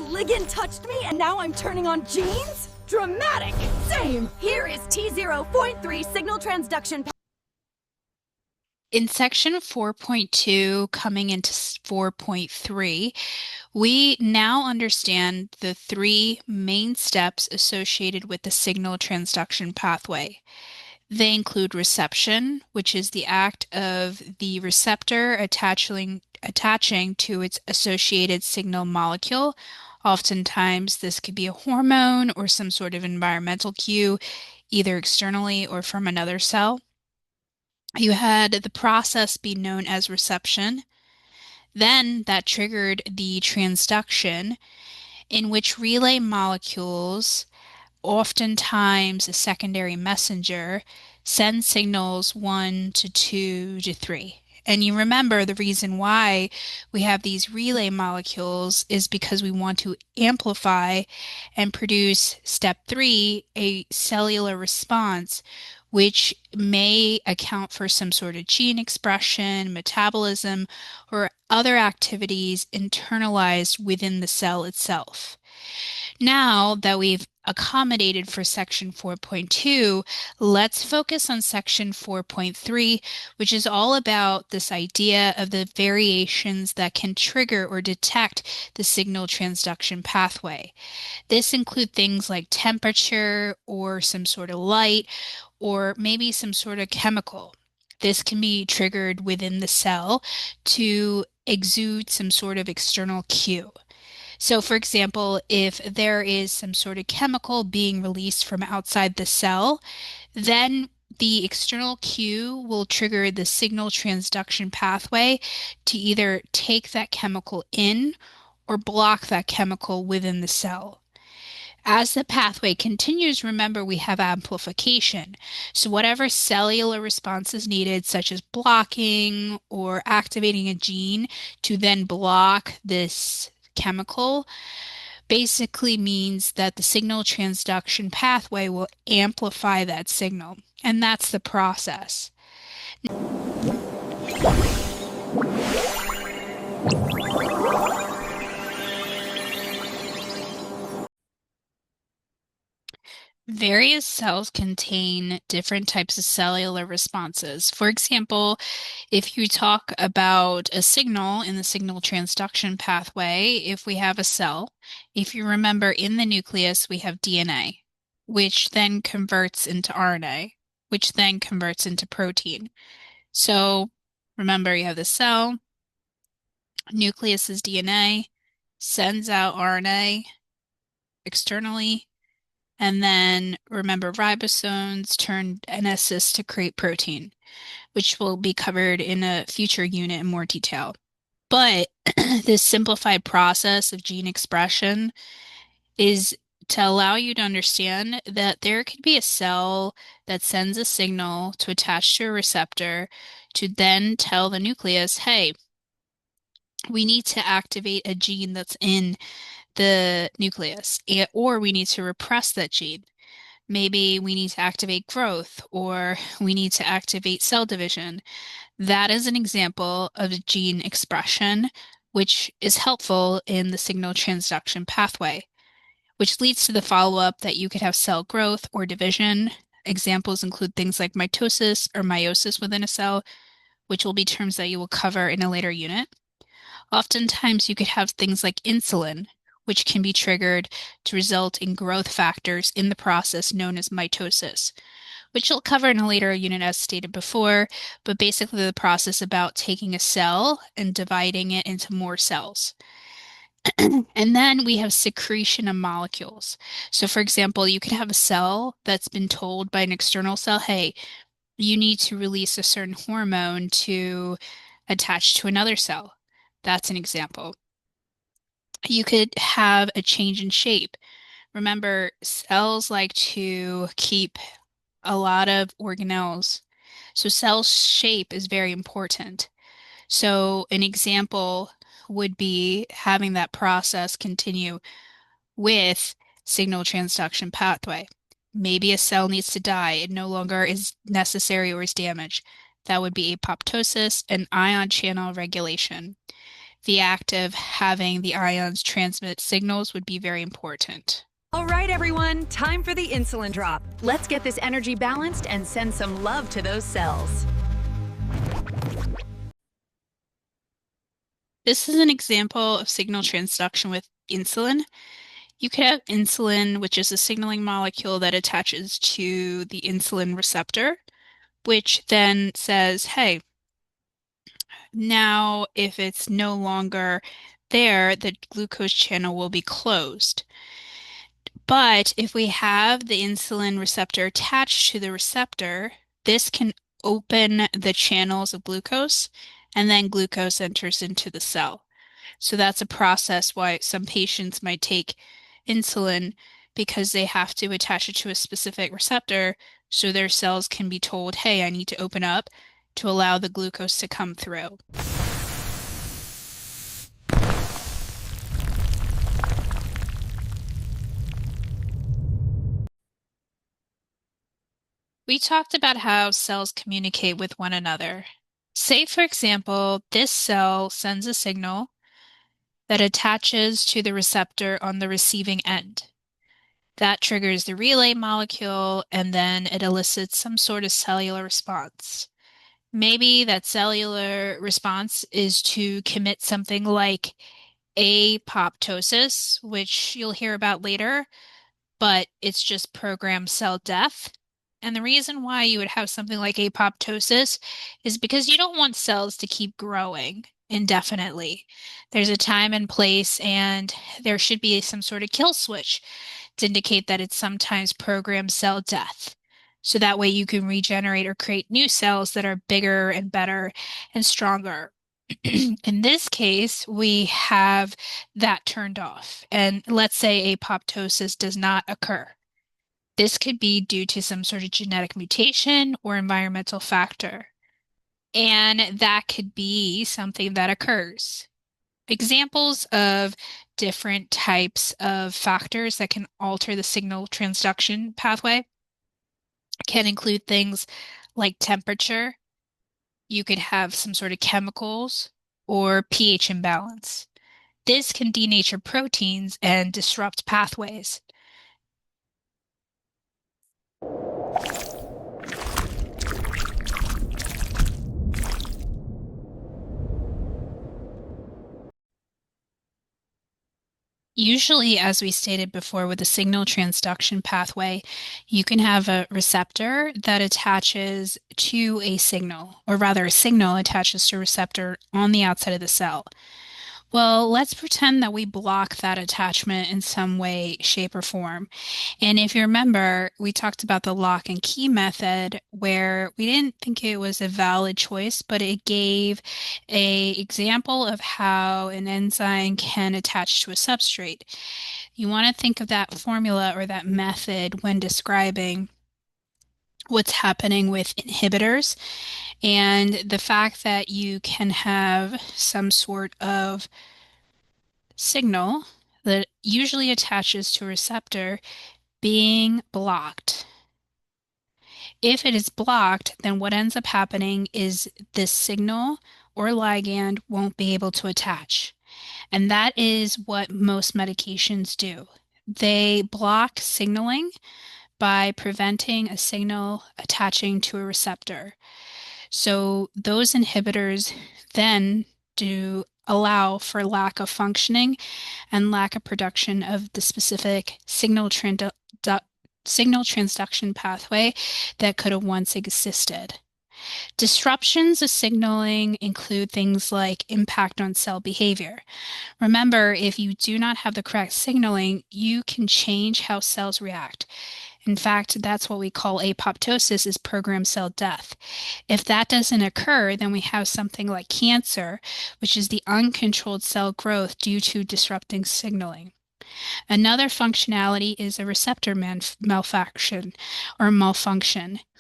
ligand touched me and now I'm turning on genes? Dramatic! Same! Here is T0.3 signal transduction. In section 4.2, coming into 4.3, we now understand the three main steps associated with the signal transduction pathway. They include reception, which is the act of the receptor attaching to its associated signal molecule. Oftentimes, this could be a hormone or some sort of environmental cue, either externally or from another cell. You had the process be known as reception. Then that triggered the transduction, in which relay molecules, oftentimes a secondary messenger, send signals 1 to 2 to 3. And you remember the reason why we have these relay molecules is because we want to amplify and produce step 3, a cellular response, which may account for some sort of gene expression, metabolism, or other activities internalized within the cell itself. Now that we've accommodated for section 4.2, let's focus on section 4.3, which is all about this idea of the variations that can trigger or detect the signal transduction pathway. This include things like temperature or some sort of light or maybe some sort of chemical. This can be triggered within the cell to exude some sort of external cue. So, for example, if there is some sort of chemical being released from outside the cell, then the external cue will trigger the signal transduction pathway to either take that chemical in or block that chemical within the cell. As the pathway continues, remember we have amplification. So whatever cellular response is needed, such as blocking or activating a gene to then block this chemical, basically means that the signal transduction pathway will amplify that signal. And that's the process. Various cells contain different types of cellular responses. For example, if you talk about a signal in the signal transduction pathway, if we have a cell, if you remember in the nucleus, we have DNA, which then converts into RNA, which then converts into protein. So remember, you have the cell, nucleus is DNA, sends out RNA externally, and then remember ribosomes turn NSs to create protein, which will be covered in a future unit in more detail. But this simplified process of gene expression is to allow you to understand that there could be a cell that sends a signal to attach to a receptor to then tell the nucleus, hey, we need to activate a gene that's in the nucleus, or we need to repress that gene. Maybe we need to activate growth, or we need to activate cell division. That is an example of gene expression, which is helpful in the signal transduction pathway, which leads to the follow-up that you could have cell growth or division. Examples include things like mitosis or meiosis within a cell, which will be terms that you will cover in a later unit. Oftentimes, you could have things like insulin, which can be triggered to result in growth factors in the process known as mitosis, which you'll cover in a later unit as stated before, but basically the process about taking a cell and dividing it into more cells. And then we have secretion of molecules. So for example, you could have a cell that's been told by an external cell, hey, you need to release a certain hormone to attach to another cell. That's an example. You could have a change in shape. Remember, cells like to keep a lot of organelles. So cell shape is very important. So an example would be having that process continue with signal transduction pathway. Maybe a cell needs to die. It no longer is necessary or is damaged. That would be apoptosis and ion channel regulation. the act of having the ions transmit signals would be very important. All right, everyone, time for the insulin drop. Let's get this energy balanced and send some love to those cells. This is an example of signal transduction with insulin. You could have insulin, which is a signaling molecule that attaches to the insulin receptor, which then says, hey, now if it's no longer there, the glucose channel will be closed. But if we have the insulin receptor attached to the receptor, this can open the channels of glucose, and then glucose enters into the cell. So that's a process why some patients might take insulin because they have to attach it to a specific receptor so their cells can be told, hey, I need to open up to allow the glucose to come through. We talked about how cells communicate with one another. Say, for example, this cell sends a signal that attaches to the receptor on the receiving end. That triggers the relay molecule, and then it elicits some sort of cellular response. Maybe that cellular response is to commit something like apoptosis, which you'll hear about later, but it's just programmed cell death. And the reason why you would have something like apoptosis is because you don't want cells to keep growing indefinitely. There's a time and place, and there should be some sort of kill switch to indicate that it's sometimes programmed cell death. So that way you can regenerate or create new cells that are bigger and better and stronger. In this case, we have that turned off. And let's say apoptosis does not occur. This could be due to some sort of genetic mutation or environmental factor. And that could be something that occurs. Examples of different types of factors that can alter the signal transduction pathway can include things like temperature. You could have some sort of chemicals or pH imbalance. This can denature proteins and disrupt pathways. Usually, as we stated before, with the signal transduction pathway, you can have a receptor that attaches to a signal, or rather, a signal attaches to a receptor on the outside of the cell. Well, let's pretend that we block that attachment in some way, shape, or form. And if you remember, we talked about the lock and key method where we didn't think it was a valid choice, but it gave an example of how an enzyme can attach to a substrate. You want to think of that formula or that method when describing what's happening with inhibitors and the fact that you can have some sort of signal that usually attaches to a receptor being blocked. If it is blocked, then what ends up happening is this signal or ligand won't be able to attach. And that is what most medications do. They block signaling by preventing a signal attaching to a receptor. So those inhibitors then do allow for lack of functioning and lack of production of the specific signal transduction pathway that could have once existed. Disruptions of signaling include things like impact on cell behavior. Remember, if you do not have the correct signaling, you can change how cells react. In fact, that's what we call apoptosis, is programmed cell death. If that doesn't occur, then we have something like cancer, which is the uncontrolled cell growth due to disrupting signaling. Another functionality is a receptor malfunction,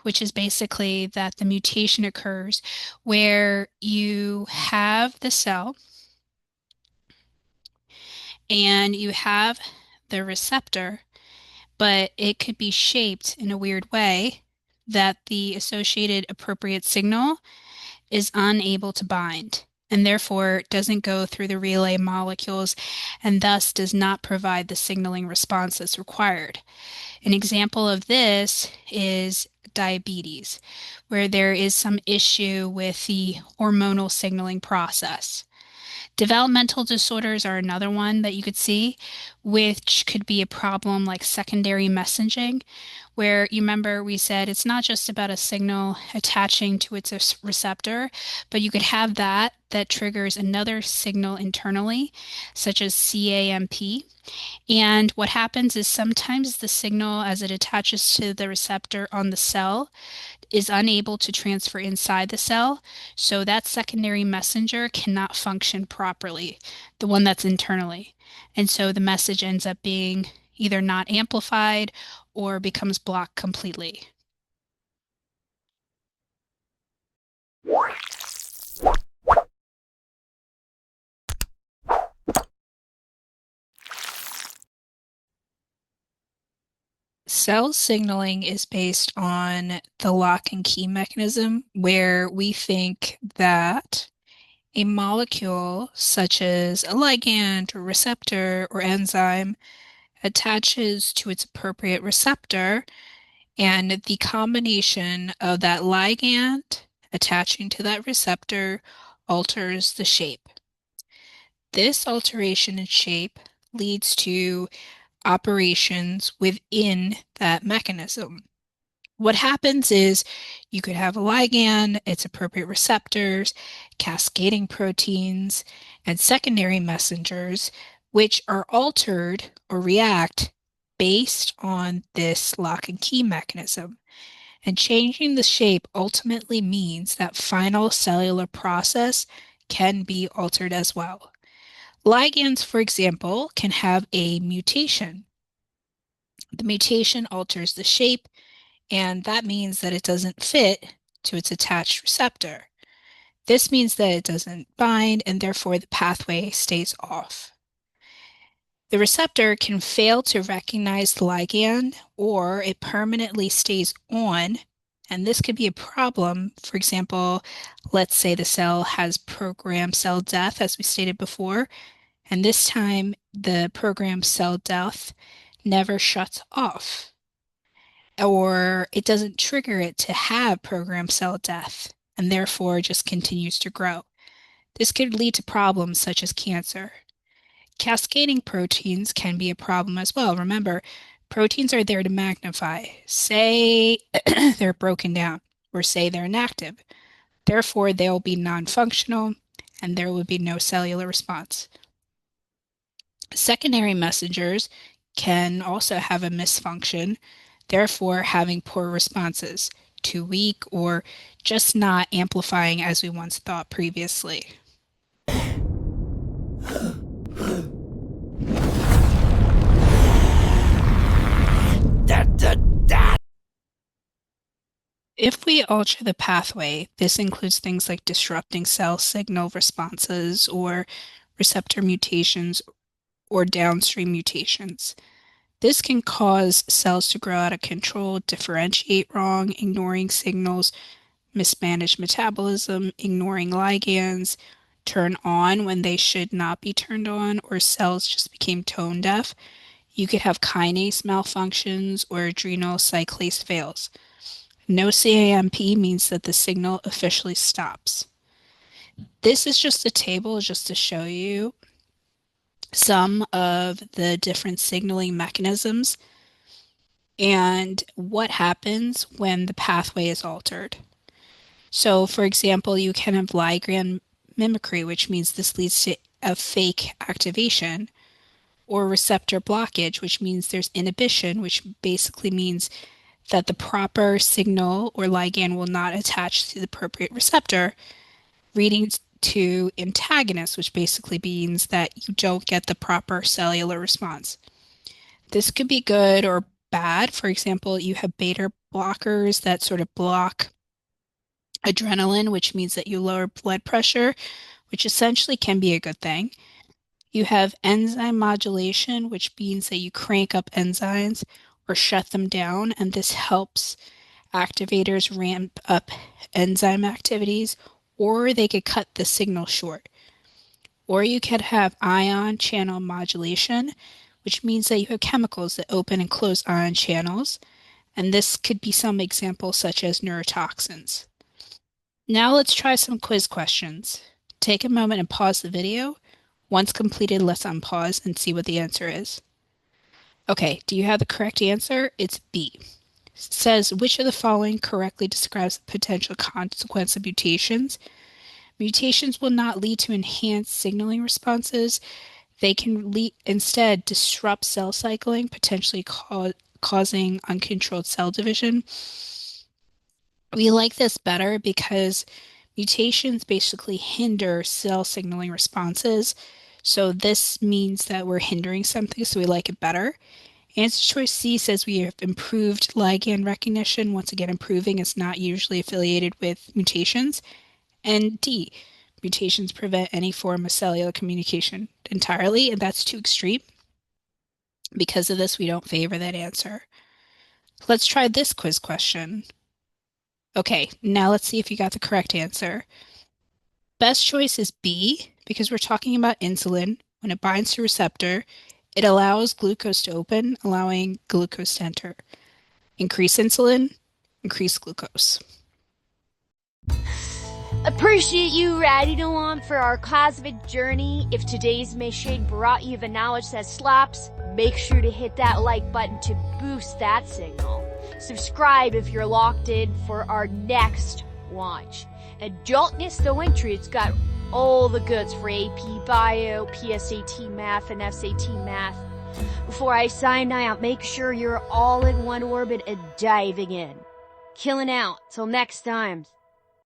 which is basically that the mutation occurs where you have the cell and you have the receptor, but it could be shaped in a weird way that the associated appropriate signal is unable to bind. and therefore doesn't go through the relay molecules and thus does not provide the signaling response that's required. An example of this is diabetes, where there is some issue with the hormonal signaling process. Developmental disorders are another one that you could see, which could be a problem like secondary messaging, where you remember we said it's not just about a signal attaching to its receptor, but you could have that triggers another signal internally, such as CAMP. And what happens is sometimes the signal, as it attaches to the receptor on the cell, is unable to transfer inside the cell, so that secondary messenger cannot function properly, the one that's internally. And so the message ends up being either not amplified or becomes blocked completely. Cell signaling is based on the lock and key mechanism, where we think that a molecule, such as a ligand or receptor or enzyme, attaches to its appropriate receptor, and the combination of that ligand attaching to that receptor alters the shape. This alteration in shape leads to operations within that mechanism. What happens is you could have a ligand, its appropriate receptors, cascading proteins, and secondary messengers, which are altered or react based on this lock and key mechanism. And changing the shape ultimately means that final cellular process can be altered as well. Ligands, for example, can have a mutation. The mutation alters the shape, and that means that it doesn't fit to its attached receptor. This means that it doesn't bind, and therefore the pathway stays off. The receptor can fail to recognize the ligand, or it permanently stays on, and this could be a problem. For example, let's say the cell has programmed cell death, as we stated before, and this time the programmed cell death never shuts off, or it doesn't trigger it to have programmed cell death, and therefore just continues to grow. This could lead to problems such as cancer. Cascading proteins can be a problem as well. Remember, proteins are there to magnify. Say they're broken down, or say they're inactive. Therefore, they'll be non-functional, and there will be no cellular response. Secondary messengers can also have a misfunction, therefore having poor responses, too weak, or just not amplifying as we once thought previously. If we alter the pathway, this includes things like disrupting cell signal responses or receptor mutations or downstream mutations. This can cause cells to grow out of control, differentiate wrong, ignoring signals, mismanage metabolism, ignoring ligands, turn on when they should not be turned on, or cells just became tone deaf. You could have kinase malfunctions or adrenal cyclase fails. No CAMP means that the signal officially stops. This is just a table just to show you some of the different signaling mechanisms and what happens when the pathway is altered. So, for example, you can have ligand mimicry, which means this leads to a fake activation, or receptor blockage, which means there's inhibition, which basically means that the proper signal or ligand will not attach to the appropriate receptor, leading to antagonist, which basically means that you don't get the proper cellular response. This could be good or bad. For example, you have beta blockers that sort of block adrenaline, which means that you lower blood pressure, which essentially can be a good thing. You have enzyme modulation, which means that you crank up enzymes or shut them down, and this helps activators ramp up enzyme activities or they could cut the signal short. Or you could have ion channel modulation, which means that you have chemicals that open and close ion channels, and this could be some examples such as neurotoxins. Now let's try some quiz questions. Take a moment and pause the video. Once completed, let's unpause and see what the answer is. Okay, do you have the correct answer? It's B. It says, which of the following correctly describes the potential consequence of mutations? Mutations will not lead to enhanced signaling responses. They can instead disrupt cell cycling, potentially causing uncontrolled cell division. We like this better because mutations basically hinder cell signaling responses. So this means that we're hindering something, so we like it better. Answer choice C says we have improved ligand recognition. Once again, improving is not usually affiliated with mutations. And D, mutations prevent any form of cellular communication entirely, and that's too extreme. Because of this, we don't favor that answer. Let's try this quiz question. Okay, now let's see if you got the correct answer. Best choice is B, because we're talking about insulin. When it binds to a receptor, it allows glucose to open, allowing glucose to enter. Increase insulin, increase glucose. Appreciate you riding along for our cosmic journey. If today's mission brought you the knowledge that slaps, make sure to hit that like button to boost that signal. Subscribe if you're locked in for our next launch. And don't miss the link tree. It's got all the goods for AP Bio, PSAT Math, and SAT Math. Before I sign out, make sure you're all in one orbit and diving in. Killing out. Till next time.